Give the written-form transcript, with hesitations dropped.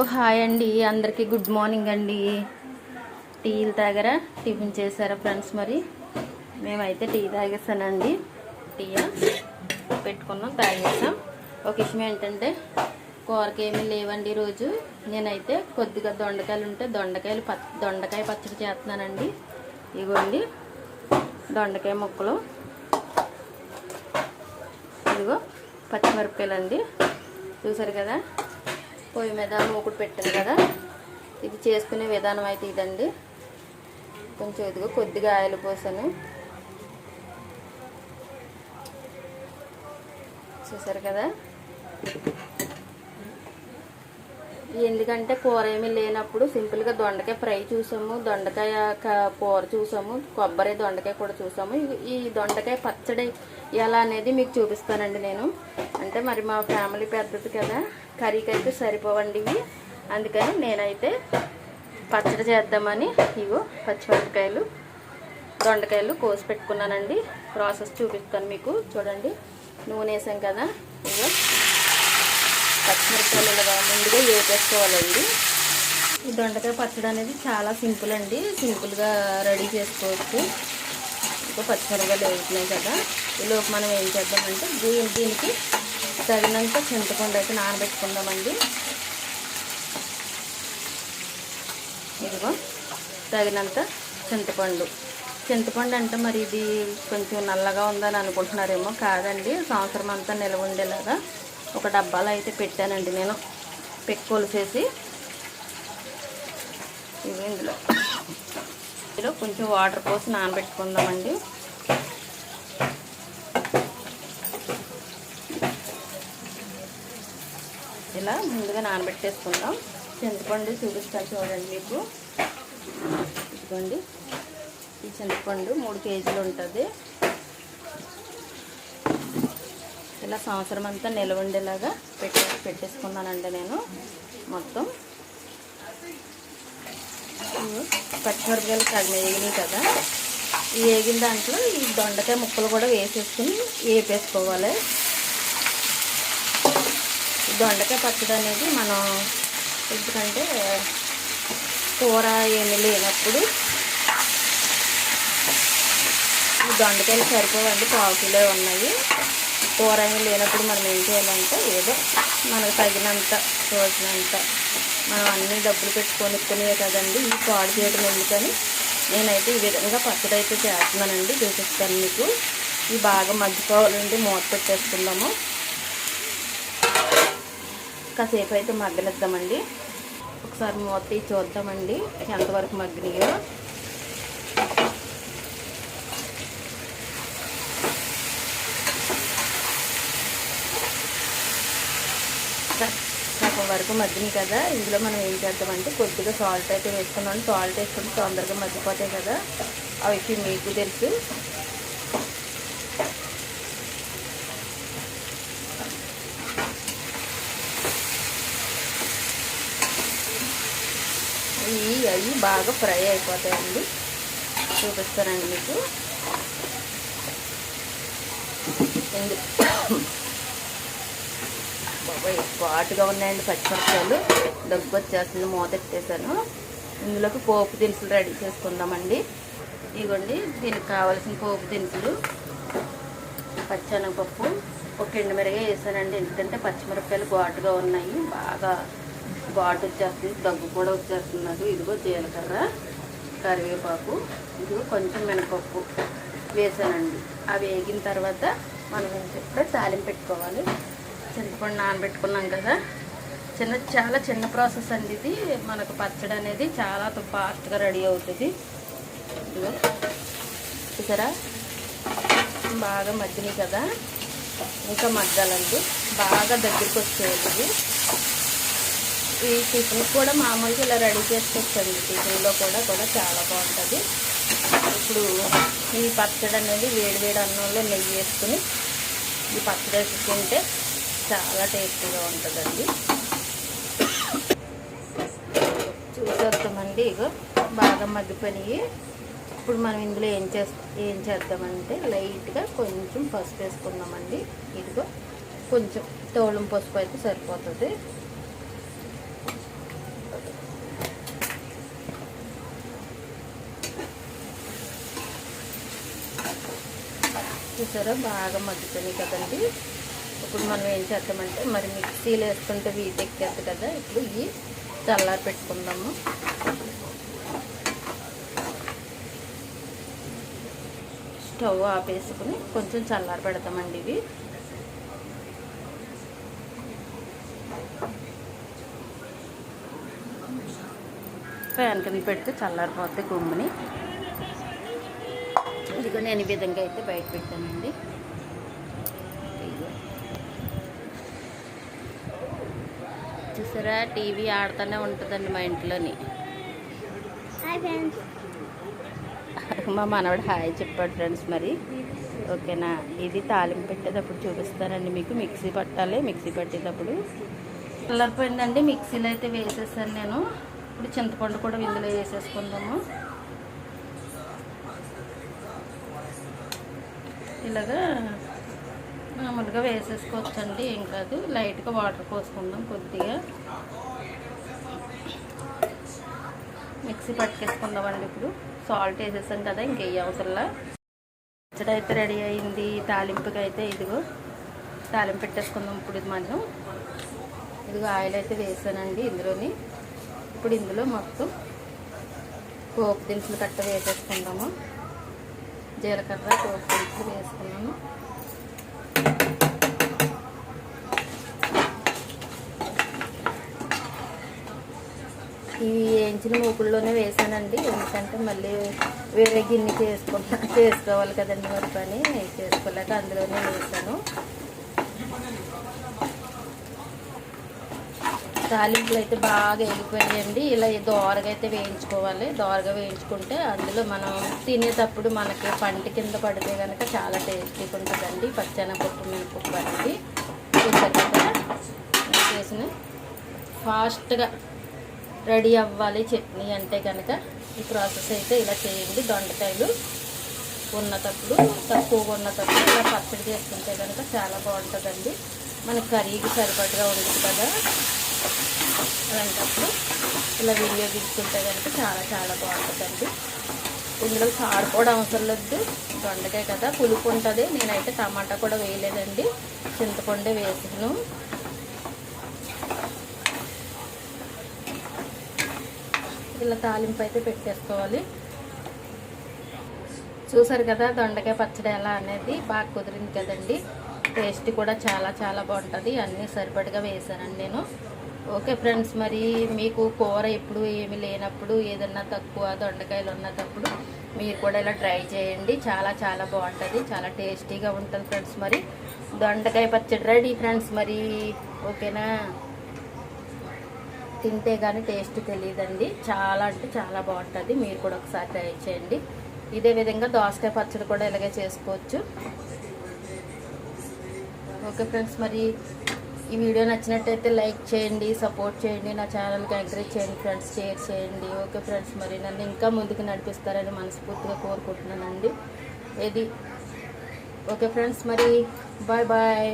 Hi అండి, అందరికీ good morning అండి. టీలు తాగారా, టిఫిన్ చేశారా ఫ్రెండ్స్? మరి మేమైతే టీ తాగేసానండి. టీ పెట్టుకున్నాం, తాగేసాం. ఒక విషయం ఏంటంటే, కూరకి ఏమీ లేవండి ఈరోజు. నేనైతే కొద్దిగా దొండకాయలు ఉంటే దొండకాయ పచ్చడి చేస్తున్నానండి. ఇదిగోండి దొండకాయ ముక్కలు, ఇదిగో పచ్చిమిరపకాయలండి. చూసారు కదా, పొయ్యి మీద మూకుడు పెట్టాను కదా. ఇది చేసుకునే విధానం అయితే ఇదండి. కొంచెం ఇదిగో కొద్దిగా ఆయిల్ పోసాను, చూసారు కదా. ఎందుకంటే కూర ఏమీ లేనప్పుడు సింపుల్గా దొండకాయ ఫ్రై చూసాము, దొండకాయ కూర చూసాము, కొబ్బరి దొండకాయ కూడా చూసాము. ఈ దొండకాయ పచ్చడి ఎలా అనేది మీకు చూపిస్తానండి నేను. అంటే మరి మా ఫ్యామిలీ పెద్దది కదా, కర్రీకి అయితే సరిపోవండి ఇవి. అందుకని నేనైతే పచ్చడి చేద్దామని ఇగో పచ్చిమిరపకాయలు దొండకాయలు కోసి పెట్టుకున్నానండి. ప్రాసెస్ చూపిస్తాను మీకు. చూడండి, నూనె వేసాం కదా. ఇగో పచ్చిమిరపకాయలు ఇలా ముందుగా వేపేసుకోవాలండి. ఈ దొండకాయ పచ్చడి అనేది చాలా సింపుల్ అండి, సింపుల్గా రెడీ చేసుకోవచ్చు. ఇంకా పచ్చిమిరపకాయలు వేస్తున్నాయి కదా, ఈలోపు మనం ఏం చేద్దామంటే దీనికి తగినంత చింతపండు అయితే నానబెట్టుకుందామండి. ఇదిగో తగినంత చింతపండు అంటే మరి ఇది కొంచెం నల్లగా ఉందని అనుకుంటున్నారేమో. కాదండి, సంవత్సరం అంతా నిల్వ ఉండేలాగా ఒక డబ్బాలో అయితే పెట్టానండి నేను, కొలిసేసి. ఇవి ఇందులో కొంచెం వాటర్ పోసి నానబెట్టుకుందామండి. ఇలా ముందుగా నానబెట్టేసుకుందాం. చింతపండు చూపిస్తాను చూడండి మీకు. ఇదిగోండి, ఈ చింతపండు 3 కేజీలు ఉంటుంది. ఇలా సంవత్సరం అంతా నిల్వ ఉండేలాగా పెట్టేసుకున్నానండి నేను మొత్తం. పచ్చిమిరపకాయలు సగం వేగినాయి కదా, ఈ వేగిన దాంట్లో ఈ దొండకాయ ముక్కలు కూడా వేసేసుకుని వేపేసుకోవాలి. దొండకాయ పచ్చడి అనేది మనం ఎందుకంటే కూర ఏమీ లేనప్పుడు ఈ దొండకాయలు సరిపోవండి, 1/2 కిలో ఉన్నాయి. కూర ఏమీ లేనప్పుడు మనం ఏం చేయాలంటే ఏదో మనకు తగినంత తోచినంత మనం అన్ని డబ్బులు పెట్టుకొనిక్కునే కదండి, ఈ పాడు చేయడం ఎందుకని నేనైతే ఈ విధంగా పచ్చడి అయితే చేస్తున్నానండి. చూపిస్తాను మీకు. ఇవి బాగా మగ్గిపోవాలండి. మూత పెట్టేసుకుందాము. కాసేపు అయితే మగ్గనిద్దామండి. ఒకసారి మూత తీసి చూద్దామండి ఎంతవరకు మగ్గినాయో. సగం వరకు మగ్గినాయి కదా. ఇందులో మనం ఏం చేద్దామంటే కొద్దిగా సాల్ట్ అయితే వేసుకున్నాం. సాల్ట్ వేసుకుంటే తొందరగా మగ్గిపోతాయి కదా, ఆ విషయం మీకు తెలుసు. అవి బాగా ఫ్రై అయిపోతాయండి. చూపిస్తానండి మీకు. బాబాయ్ ఘాటుగా ఉన్నాయండి పచ్చిమిరపకాయలు, దగ్గు వచ్చేస్తుంది. మూత ఎత్తేసాను. ఇందులోకి పోపు దినుసులు రెడీ చేసుకుందామండి. ఇదిగోండి, దీనికి కావాల్సిన పోపు దినుసులు పచ్చెనగపప్పు, ఒక ఎండుమిరగా వేసానండి. ఎందుకంటే పచ్చిమిరపకాయలు ఘాటుగా ఉన్నాయి, బాగా ఘాటు వచ్చేస్తుంది, దగ్గు కూడా వచ్చేస్తున్నది. ఇదిగో జీలకర్ర, కరివేపాకు, ఇదిగో కొంచెం మినపప్పు వేసానండి. అవి వేగిన తర్వాత మనం ఏం చెప్తే తాలింపు పెట్టుకోవాలి. చింతపండు నానబెట్టుకున్నాం కదా. చాలా చిన్న ప్రాసెస్ అండి ఇది. మనకు పచ్చడి అనేది చాలా ఫాస్ట్గా రెడీ అవుతుంది. ఇదిగో చూసారా, బాగా మగ్గినాయి కదా. ఇంకా మగ్గాలండి, బాగా దగ్గరికి వచ్చేది. ఈ టిఫిన్ కూడా మామూలుగా ఇలా రెడీ చేసుకోవచ్చండి. టిఫిన్లో కూడా చాలా బాగుంటుంది. ఇప్పుడు ఈ పచ్చడి అనేది వేడి అన్నంలో నెయ్యి వేసుకుని ఈ పచ్చడి వేసుకుంటే చాలా టేస్టీగా ఉంటుందండి. చూసేస్తామండి. ఇగో బాగా మగ్గిపోయినాయి. ఇప్పుడు మనం ఇందులో ఏం చేద్దామంటే లైట్గా కొంచెం పసుపు వేసుకుందామండి. ఇదిగో కొంచెం తోలం పసుపు అయితే సరిపోతుంది. చూసారా బాగా మగ్గుతుంది కదండి. ఇప్పుడు మనం ఏం చేద్దామంటే మరి మిక్సీలో వేసుకుంటే వీటి ఎక్కేది కదా. ఇప్పుడు ఇవి చల్లారి పెట్టుకుందాము. స్టవ్ ఆపేసుకుని కొంచెం చల్లారి పెడతామండి. ఇవి ఫ్యాన్ కింద పెడితే చల్లారిపోతే గుమ్ముని. ఇదిగో నేను ఈ విధంగా అయితే బయట పెట్టానండి. చూసారా టీవీ ఆడుతూనే ఉంటుందండి మా ఇంట్లోని. మా మనవడు హాయ్ చెప్పాడు ఫ్రెండ్స్. మరి ఓకేనా. ఇది తాలింపు పెట్టేటప్పుడు చూపిస్తానండి మీకు. మిక్సీ పట్టాలి. మిక్సీ పట్టేటప్పుడు చల్లారిపోయిందండి. మిక్సీలో అయితే వేసేసాను నేను. ఇప్పుడు చింతపండు కూడా ఇందులో వేసేసుకుందాము. ఇలాగా మామూలుగా వేసేసుకోవచ్చండి, ఏం కాదు. లైట్గా వాటర్ పోసుకుందాం కొద్దిగా. మిక్సీ పట్టుకేసుకుందామండి. ఇప్పుడు సాల్ట్ వేసేసాం కదా, ఇంకేం అవసరంలా. పచ్చడి అయితే రెడీ అయింది. తాలింపుకి అయితే ఇదిగో తాలింపు పెట్టేసుకుందాం. ఇప్పుడు ఇది మనం ఇదిగో ఆయిల్ అయితే వేసానండి ఇందులోని. ఇప్పుడు ఇందులో మొత్తం పోపు దినుసులు కట్ట వేసేసుకుందాము. జీలకర్ర పోపు దినుసులు వేసుకున్నాము. ఇవి వేయించిన మూకుల్లోనే వేసానండి. ఎందుకంటే మళ్ళీ వేరే గిన్నె చేసుకోవాలి కదండి. మరి పని చేసుకోలేక అందులోనే వేసాను. తాలింపులు అయితే బాగా ఎగిపోయాయండి. ఇలా దోరగా అయితే వేయించుకోవాలి. దోరగా వేయించుకుంటే అందులో మనం తినేటప్పుడు మనకి పంటి కింద పడితే కనుక చాలా టేస్టీగా ఉంటుందండి. పచ్చెనపప్పు మినపప్పు అనేది చేసిన ఫాస్ట్గా రెడీ అవ్వాలి చట్నీ అంటే కనుక ఈ ప్రాసెస్ అయితే ఇలా చేయండి. దొండకాయలు ఉన్నటప్పుడు తక్కువగా ఉన్నటప్పుడు ఇలా పచ్చడి చేసుకుంటే కనుక చాలా బాగుంటుందండి. మనకి కర్రీకి సరిపడగా ఉండదు కదా. అలాంటప్పుడు ఇలా వినియోగించుకుంటే కనుక చాలా చాలా బాగుంటుందండి. ఇందులో చారు కూడా అవసరం లేదు. దొండకాయ కదా పులుపు ఉంటుంది. నేనైతే టమాటా కూడా వేయలేదండి, చింతపండే వేసాను. ఇలా తాలింపు అయితే పెట్టేసుకోవాలి. చూసారు కదా దొండకాయ పచ్చడి ఎలా అనేది బాగా కుదిరింది కదండి. టేస్ట్ కూడా చాలా చాలా బాగుంటుంది. అన్నీ సరిపడగా వేసానండి నేను. ఓకే ఫ్రెండ్స్, మరి మీకు కూర ఎప్పుడు ఏమి లేనప్పుడు ఏదన్నా తక్కువ దొండకాయలు ఉన్నప్పుడు మీరు కూడా ఇలా ట్రై చేయండి. చాలా చాలా బాగుంటుంది, చాలా టేస్టీగా ఉంటుంది ఫ్రెండ్స్. మరి దొండకాయ పచ్చడి రెడీ ఫ్రెండ్స్. మరి ఓకేనా. తింటే కానీ టేస్ట్ తెలియదండి. చాలా అంటే చాలా బాగుంటుంది. మీరు కూడా ఒకసారి ట్రై చేయండి. ఇదే విధంగా దోసకాయ పచ్చడి కూడా ఇలాగే చేసుకోవచ్చు. ఓకే ఫ్రెండ్స్, మరి ఈ వీడియో నచ్చినట్టయితే లైక్ చేయండి, సపోర్ట్ చేయండి, నా ఛానల్కి ఎంకరేజ్ చేయండి ఫ్రెండ్స్, షేర్ చేయండి. ఓకే ఫ్రెండ్స్, మరి నన్ను ఇంకా ముందుకు నడిపిస్తారని మనస్ఫూర్తిగా కోరుకుంటున్నానండి. ఇది ఓకే ఫ్రెండ్స్, మరి బాయ్ బాయ్.